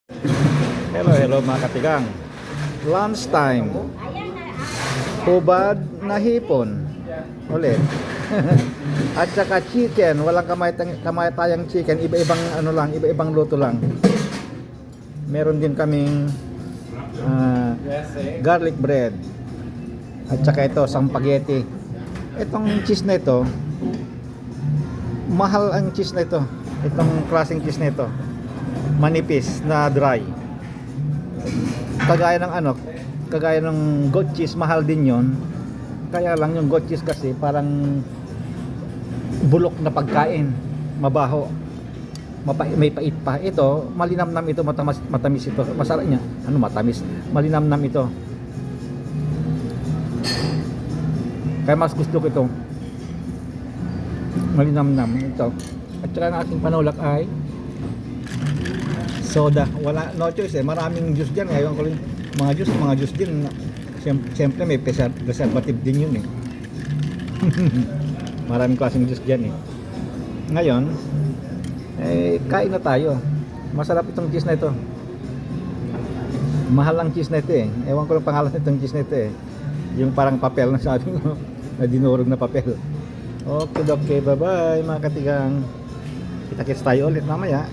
Hello mga katigang. Lunch time. Hubad na hipon. Ulit. At saka chicken, walang kamatayang chicken, iba-ibang ano lang, iba-ibang luto lang. Meron din kaming garlic bread. At saka ito, spaghetti. Itong cheese na ito, mahal ang cheese na ito. Itong klaseng cheese na ito, manipis na dry. Kagaya ng goat cheese, mahal din yon. Kaya lang yung goat cheese kasi parang bulok na pagkain, mabaho, may pait pa. Ito malinamnam, ito matamis ito, masarap niya. Matamis, malinamnam ito, kaya mas gusto ko ito, malinamnam ito. At saka ang aking panulak ay soda. Wala, no choice maraming juice dyan. Ngayon ko rin mga juice din. Siyempre may preservative din yun Maraming klaseng juice dyan Ngayon kain na tayo. Masarap itong cheese na ito. Mahal ang cheese na ito Ewan ko lang pangalan nitong cheese na ito Yung parang papel na sabi ko na dinurog na papel. Okay, bye bye mga katigang. Kita-kits tayo ulit mamaya.